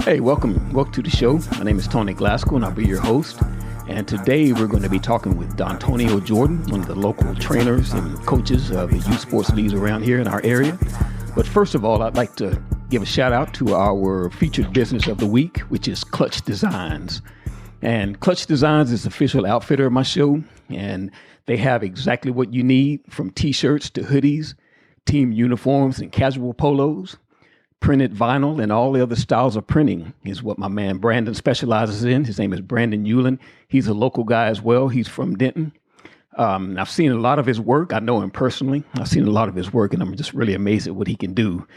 Hey, welcome to the show. My name is Tony Glasgow, and I'll be your host. And today we're going to be talking with Dontonio Jordan, one of the local trainers and coaches of the youth sports leagues around here in our area. But first of all, I'd like to give a shout out to our featured business of the week, which is Clutch Designs. And Clutch Designs is the official outfitter of my show, and they have exactly what you need, from t-shirts to hoodies, team uniforms and casual polos. Printed vinyl and all the other styles of printing is what my man Brandon specializes in. His name is Brandon Hewlin. He's a local guy as well. He's from Denton. I've seen a lot of his work. I know him personally. I've seen a lot of his work, and I'm just really amazed at what he can do.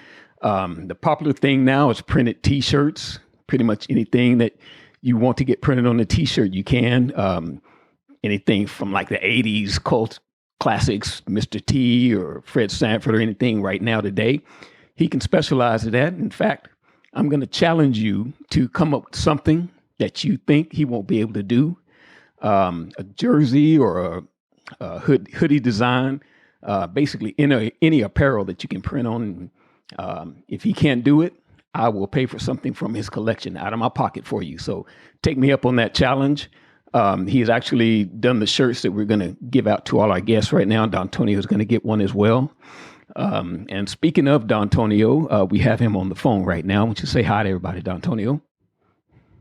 The popular thing now is printed T-shirts. Pretty much anything that you want to get printed on a T-shirt, you can. Anything from like the 80s cult classics, Mr. T or Fred Sanford or anything right now today. He can specialize in that. In fact, I'm going to challenge you to come up with something that you think he won't be able to do. A jersey or a hoodie design, basically any apparel that you can print on. If he can't do it, I will pay for something from his collection out of my pocket for you. So take me up on that challenge. He has actually done the shirts that we're going to give out to all our guests right now. Dontonio is going to get one as well. And speaking of Dontonio, we have him on the phone right now. Why don't you say hi to everybody, Dontonio?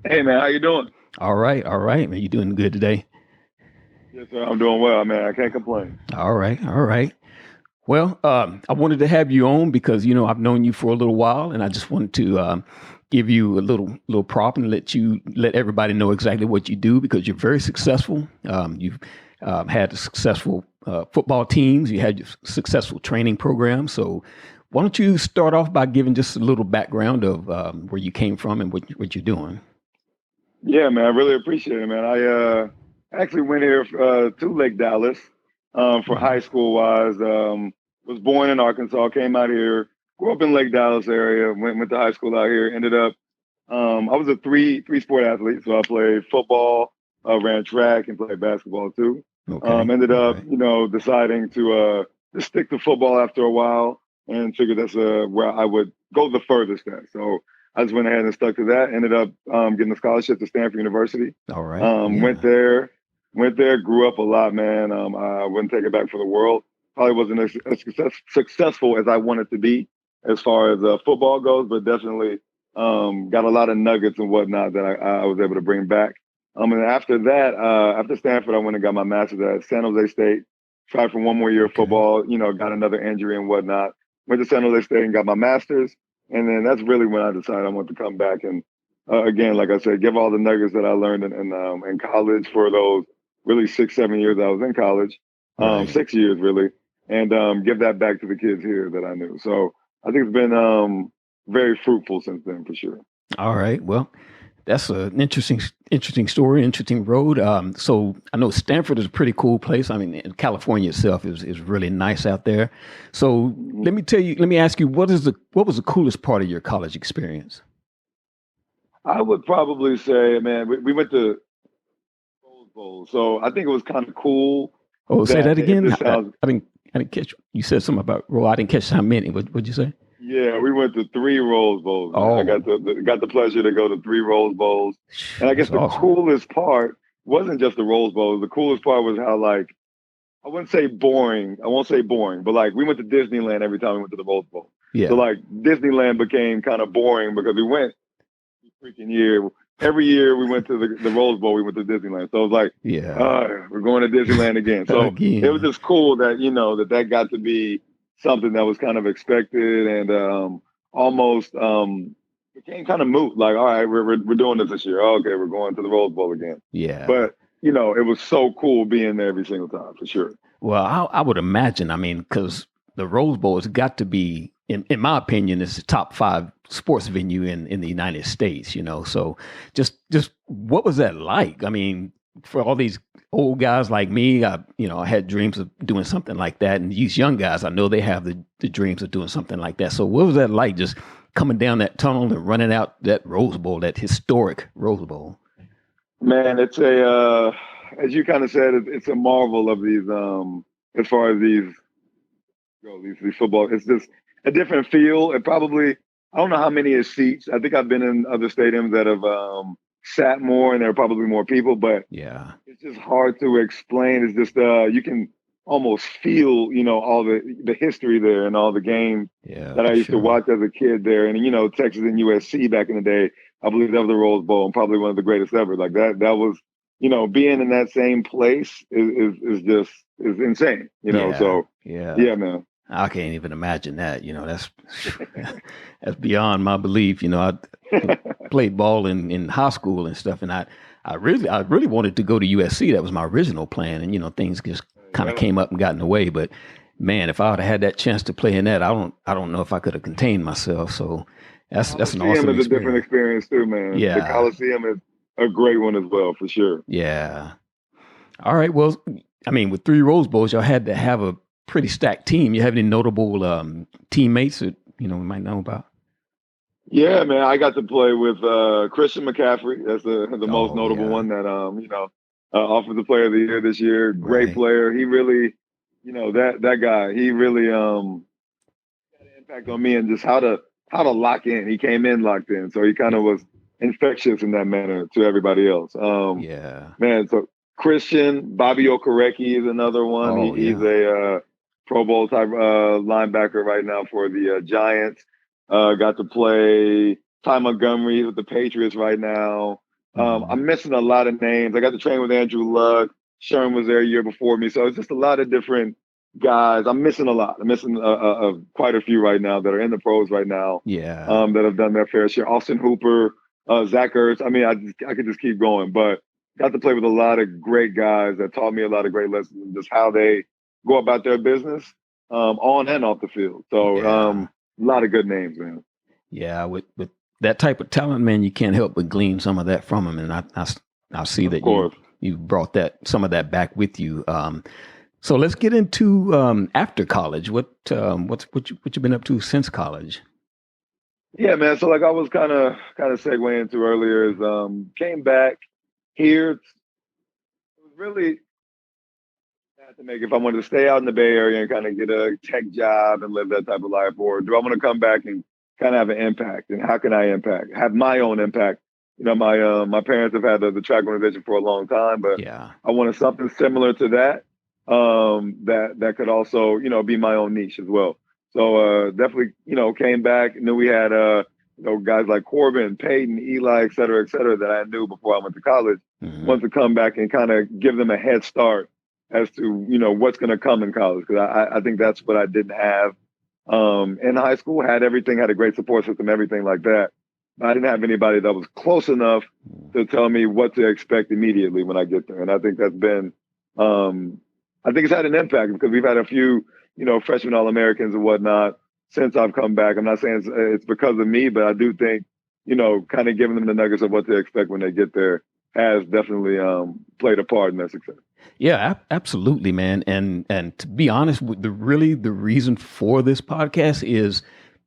Hey, man, how you doing? All right, man. You doing good today? Yes, sir. I'm doing well, man. I can't complain. All right. Well, I wanted to have you on because, I've known you for a little while, and I just wanted to give you a little prop and let everybody know exactly what you do, because you're very successful. You've had successful football teams. You had your successful training program. So why don't you start off by giving just a little background of where you came from and what you're doing? Yeah, man, I really appreciate it, man. I actually went here to Lake Dallas for high school wise. Was born in Arkansas, came out here, grew up in Lake Dallas area, went to high school out here, ended up, I was a three sport athlete. So I played football, ran track, and played basketball too. Okay. Ended up, deciding to just stick to football after a while, and figured that's where I would go the furthest at. So I just went ahead and stuck to that. Ended up getting a scholarship to Stanford University. All right. Yeah. Went there, grew up a lot, man. I wouldn't take it back for the world. Probably wasn't as successful as I wanted to be as far as football goes, but definitely got a lot of nuggets and whatnot that I was able to bring back. And after that, after Stanford, I went and got my master's at San Jose State. Tried for one more year of football, got another injury and whatnot. Went to San Jose State and got my master's. And then that's really when I decided I wanted to come back and, again, like I said, give all the nuggets that I learned in college for those really 6-7 years I was in college, right. 6 years really, and give that back to the kids here that I knew. So I think it's been very fruitful since then, for sure. All right. Well, that's an interesting story, interesting road. So I know Stanford is a pretty cool place. I mean, California itself is really nice out there. So let me ask you, what was the coolest part of your college experience? I would probably say, man, we went to Rose Bowl. So I think it was kind of cool. Oh, say that again? I didn't catch. You said something about, I didn't catch how many. What'd you say? Yeah, we went to 3 Rose Bowls. Oh. I got the pleasure to go to 3 Rose Bowls. And I guess the coolest part wasn't just the Rose Bowls. The coolest part was how, like, I wouldn't say boring. I won't say boring, but like we went to Disneyland every time we went to the Rose Bowl. Yeah. So like Disneyland became kind of boring because we went freaking year. Every year we went to the Rose Bowl, we went to Disneyland. So it was like, we're going to Disneyland again. So it was just cool that, that got to be something that was kind of expected and almost became kind of moot. Like, all right, we're doing this year. Oh, okay, we're going to the Rose Bowl again. Yeah. But, it was so cool being there every single time, for sure. Well, I would imagine, because the Rose Bowl has got to be, in my opinion, it's the top 5 sports venue in the United States, So just what was that like? I mean, for all these old guys like me, I had dreams of doing something like that. And these young guys, I know they have the dreams of doing something like that. So what was that like, just coming down that tunnel and running out that Rose Bowl, that historic Rose Bowl? Man, it's as you kind of said, it's a marvel of these, as far as these football, it's just a different feel. It probably, I don't know how many is seats. I think I've been in other stadiums that have sat more, and there are probably more people, but Yeah. it's just hard to explain. It's just you can almost feel, all the history there and all the games Yeah, that I for used to sure. watch as a kid there. And Texas and USC back in the day, I believe that was the Rose Bowl and probably one of the greatest ever. Like that was, being in that same place is insane. Yeah. So Yeah. yeah, man. I can't even imagine that. That's that's beyond my belief. I played ball in high school and stuff, and I really wanted to go to USC. That was my original plan, and things just kind of Yeah. came up and got in the way. But man, if I would have had that chance to play in that, I don't know if I could have contained myself. So that's an Coliseum awesome is a different experience. experience too, man. The Yeah, Coliseum is a great one as well, for sure. yeah. All right. Well, I mean, with three Rose Bowls, y'all had to have a pretty stacked team. You have any notable teammates that we might know about? Yeah, man. I got to play with Christian McCaffery. That's the most Oh notable yeah, one that Offensive Player of the Year this year. Great right. player. He really, that guy. He really had an impact on me and just how to lock in. He came in locked in, so he kind Yeah, of was infectious in that manner to everybody else. yeah. Man, so Christian Bobby Okereke is another one. Oh He's yeah. a Pro Bowl type linebacker right now for the Giants. Got to play Ty Montgomery with the Patriots right now. Hmm. I'm missing a lot of names. I got to train with Andrew Luck. Sherman was there a year before me, so it's just a lot of different guys. I'm missing a lot. I'm missing quite a few right now that are in the pros right now Yeah, that have done their fair share. Austin Hooper, Zach Ertz. I mean, I could just keep going, but got to play with a lot of great guys that taught me a lot of great lessons and just how they go about their business on and off the field. So yeah, a lot of good names, man. yeah. With that type of talent, man, you can't help but glean some of that from him, and I see Of that you course. you brought some of that back with you. So let's get into after college. What you been up to since college? Yeah, man. So like I was kind of segueing into earlier is came back here. It was really had to make if I wanted to stay out in the Bay Area and kind of get a tech job and live that type of life, or do I want to come back and kind of have an impact? And how can I have my own impact? My parents have had the track organization for a long time, but Yeah. I wanted something similar to that. That could also be my own niche as well. So definitely came back. Knew we had guys like Corbin, Peyton, Eli, et cetera, that I knew before I went to college. Hmm. Wanted to come back and kind of give them a head start as to what's going to come in college, because I think that's what I didn't have in high school. Had everything, had a great support system, everything like that. I didn't have anybody that was close enough to tell me what to expect immediately when I get there. And I think that's been I think it's had an impact because we've had a few freshman All-Americans and whatnot since I've come back. I'm not saying it's because of me, but I do think kind of giving them the nuggets of what to expect when they get there has definitely played a part in their success. Yeah, absolutely, man. And to be honest, the reason for this podcast is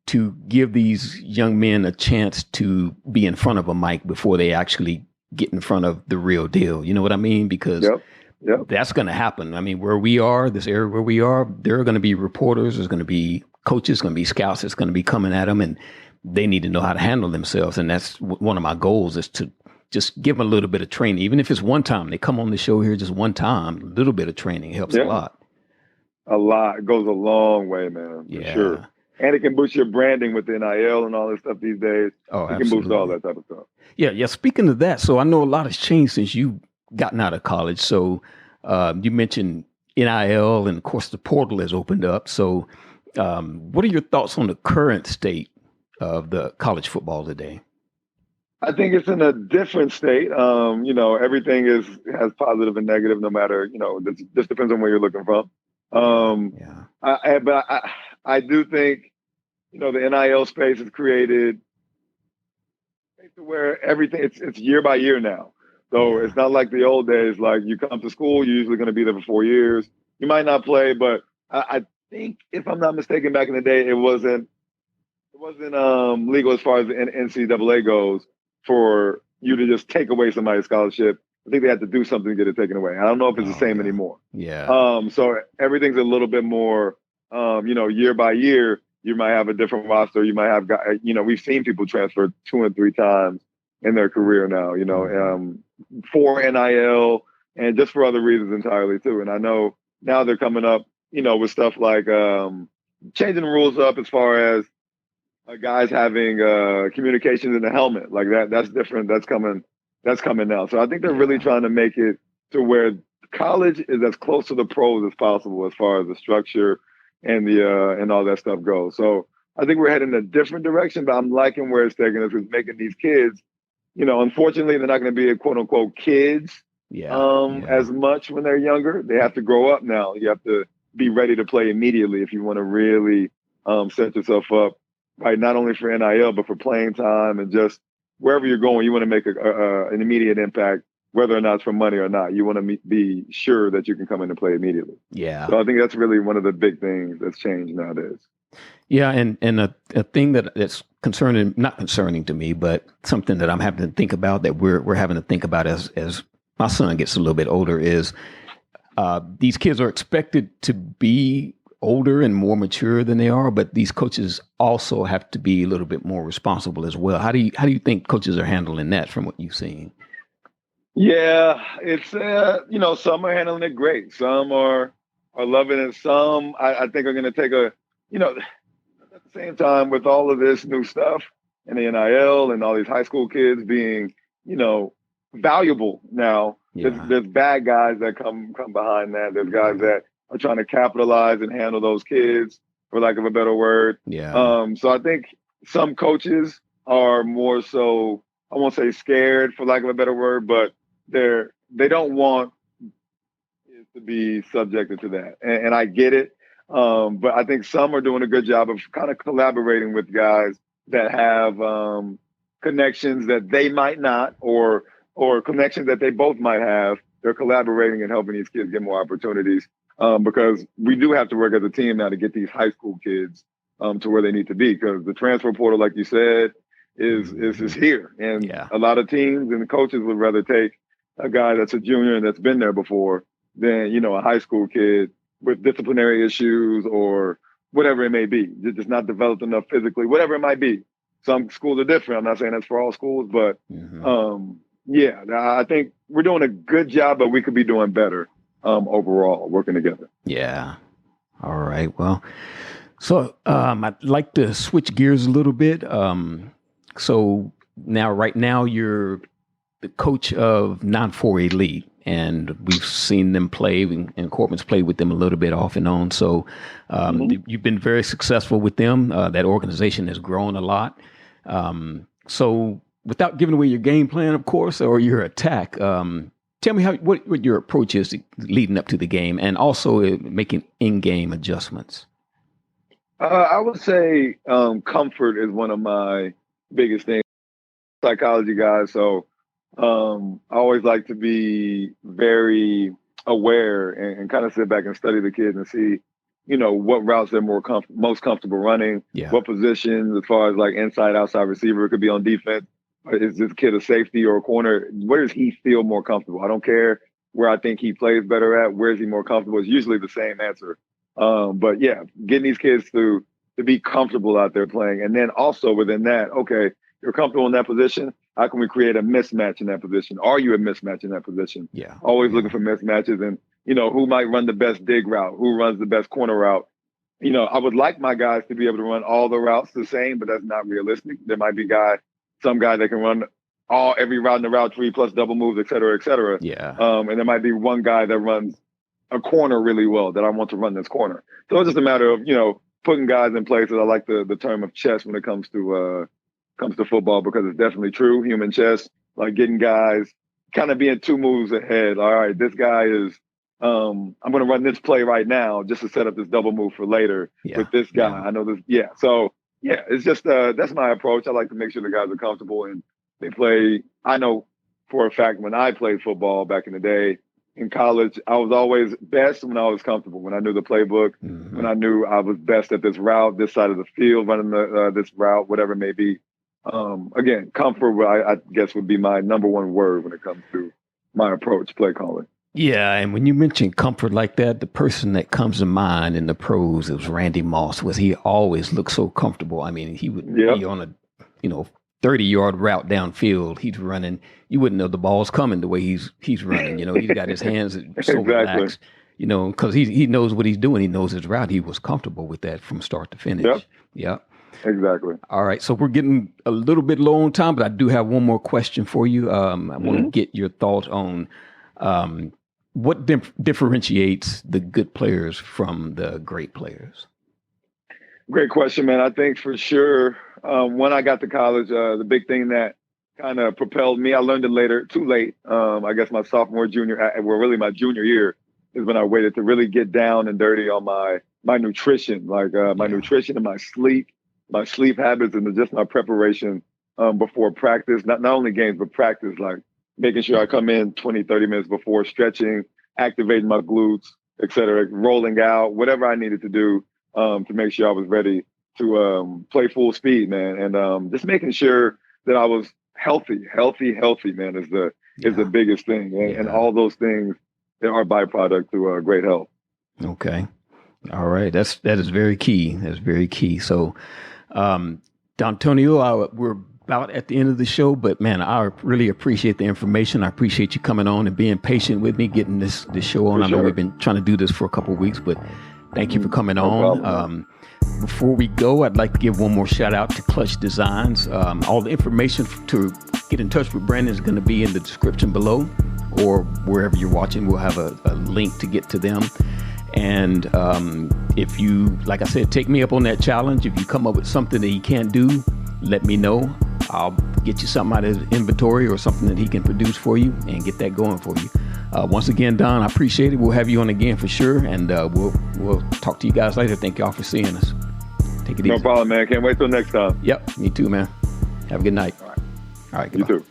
to give these young men a chance to be in front of a mic before they actually get in front of the real deal. You know what I mean? Because Yep. Yep. that's going to happen. I mean, where we are, this area where we are, there are going to be reporters, there's going to be coaches, going to be scouts that's going to be coming at them, and they need to know how to handle themselves. And that's one of my goals is to just give them a little bit of training, even if it's one time. They come on the show here just one time, a little bit of training helps a Yeah. lot. A lot. It goes a long way, man, for sure. Yeah. And it can boost your branding with the NIL and all this stuff these days. Oh, It can boost all absolutely. that type of stuff. Yeah. Yeah. Speaking of that, so I know a lot has changed since you gotten out of college. So you mentioned NIL, and of course the portal has opened up. So what are your thoughts on the current state of the college football today? I think it's in a different state. Everything has positive and negative, no matter, this depends on where you're looking from. Yeah. Um, Yeah. I do think, the NIL space has created to where everything it's year by year now. So Yeah. it's not like the old days. Like you come to school, you're usually going to be there for 4 years. You might not play, but I think if I'm not mistaken, back in the day, it wasn't legal as far as the NCAA goes for you to just take away somebody's scholarship. I think they had to do something to get it taken away. I don't know if it's the Oh, same yeah. anymore. Yeah. So everything's a little bit more, year by year. you might have a different roster. You might have guys, we've seen people transfer 2 and 3 times in their career now, for NIL and just for other reasons entirely too. And I know now they're coming up, with stuff like changing the rules up as far as guys having communications in the helmet like that. That's different. That's coming now. So I think they're really trying to make it to where college is as close to the pros as possible as far as the structure and the and all that stuff goes. So I think we're heading in a different direction, but I'm liking where it's taking us. It's making these kids, unfortunately, they're not going to be quote unquote kids as much when they're younger. They have to grow up now. You have to be ready to play immediately if you want to really set yourself up, right? Not only for NIL, but for playing time and just wherever you're going, you want to make an immediate impact, whether or not it's for money or not. You want to be sure that you can come in and play immediately. Yeah. So I think that's really one of the big things that's changed nowadays. Yeah, and a thing that's not concerning to me, but something that I'm having to think about, that we're having to think about as my son gets a little bit older, is these kids are expected to be older and more mature than they are, but these coaches also have to be a little bit more responsible as well. How do you think coaches are handling that from what you've seen? Yeah, it's some are handling it great, some are loving it, some I think are going to take at the same time, with all of this new stuff and the NIL and all these high school kids being, valuable now, there's bad guys that come behind that. There's guys that are trying to capitalize and handle those kids, for lack of a better word. Yeah. So I think some coaches are more so, I won't say scared, for lack of a better word, but they don't want it to be subjected to that. And I get it. But I think some are doing a good job of kind of collaborating with guys that have connections that they might not, or connections that they both might have. They're collaborating and helping these kids get more opportunities, because we do have to work as a team now to get these high school kids to where they need to be, because the transfer portal, like you said, is here. And a lot of teams and coaches would rather take a guy that's a junior and that's been there before than, a high school kid with disciplinary issues or whatever it may be, just not developed enough physically, whatever it might be. Some schools are different. I'm not saying that's for all schools, but I think we're doing a good job, but we could be doing better overall, working together. Yeah. All right. Well, so I'd like to switch gears a little bit. So right now you're the coach of non-4 Elite. And we've seen them play, and Corbin's played with them a little bit off and on. So you've been very successful with them. That organization has grown a lot. So without giving away your game plan, of course, or your attack, tell me what your approach is leading up to the game, and also making in-game adjustments. I would say comfort is one of my biggest things. Psychology guy, so I always like to be very aware and kind of sit back and study the kids and see, what routes they're most comfortable running, what positions, as far as like inside, outside receiver, it could be on defense. Is this kid a safety or a corner? Where does he feel more comfortable? I don't care where I think he plays better at. Where is he more comfortable? It's usually the same answer. But yeah, getting these kids to be comfortable out there playing. And then also within that, okay, you're comfortable in that position. How can we create a mismatch in that position? Are you a mismatch in that position? Yeah. Always looking for mismatches, and, who might run the best dig route? Who runs the best corner route? I would like my guys to be able to run all the routes the same, but that's not realistic. There might be some guy that can run every route in the route tree plus double moves, et cetera, et cetera. Yeah. And there might be one guy that runs a corner really well that I want to run this corner. So it's just a matter of, putting guys in places. I like the term of chess when it comes to football, because it's definitely true. Human chess, like getting guys kind of being 2 moves ahead. All right, this guy is, I'm going to run this play right now just to set up this double move for later with this guy. I know this. Yeah. So it's just, that's my approach. I like to make sure the guys are comfortable and they play. I know for a fact when I played football back in the day in college, I was always best when I was comfortable, when I knew the playbook, when I knew I was best at this route, this side of the field, running this route, whatever it may be. Again, comfort, I guess, would be my number one word when it comes to my approach, play calling. Yeah, and when you mention comfort like that, the person that comes to mind in the pros is Randy Moss. Was he always looked so comfortable? I mean, he would be on a 30-yard route downfield. He's running. You wouldn't know the ball's coming the way he's running. He's got his hands so relaxed. Because he knows what he's doing. He knows his route. He was comfortable with that from start to finish. Yep. Exactly. All right. So we're getting a little bit low on time, but I do have one more question for you. I want to get your thoughts on what differentiates the good players from the great players. Great question, man. I think for sure when I got to college, the big thing that kind of propelled me, I learned it later, too late. I guess my sophomore, really my junior year is when I waited to really get down and dirty on my nutrition, my nutrition and my sleep habits, and just my preparation before practice, not only games, but practice, like making sure I come in 20, 30 minutes before, stretching, activating my glutes, et cetera, rolling out, whatever I needed to do to make sure I was ready to play full speed, man. And just making sure that I was healthy, man, is the biggest thing. And all those things are byproduct to great health. Okay. All right. That is very key. That's very key. So, Dontonio, we're about at the end of the show, but man, I really appreciate the information. I appreciate you coming on and being patient with me, getting this show on. I know we've been trying to do this for a couple of weeks, but thank you for coming on. Before we go, I'd like to give one more shout out to Clutch Designs. All the information to get in touch with Brandon is going to be in the description below, or wherever you're watching, we'll have a link to get to them. And if you, like I said, take me up on that challenge. If you come up with something that he can't do, let me know. I'll get you something out of his inventory or something that he can produce for you and get that going for you. Once again, Don, I appreciate it. We'll have you on again for sure. And we'll talk to you guys later. Thank y'all for seeing us. Take it easy. No problem, man. Can't wait till next time. Yep. Me too, man. Have a good night. All right. You too.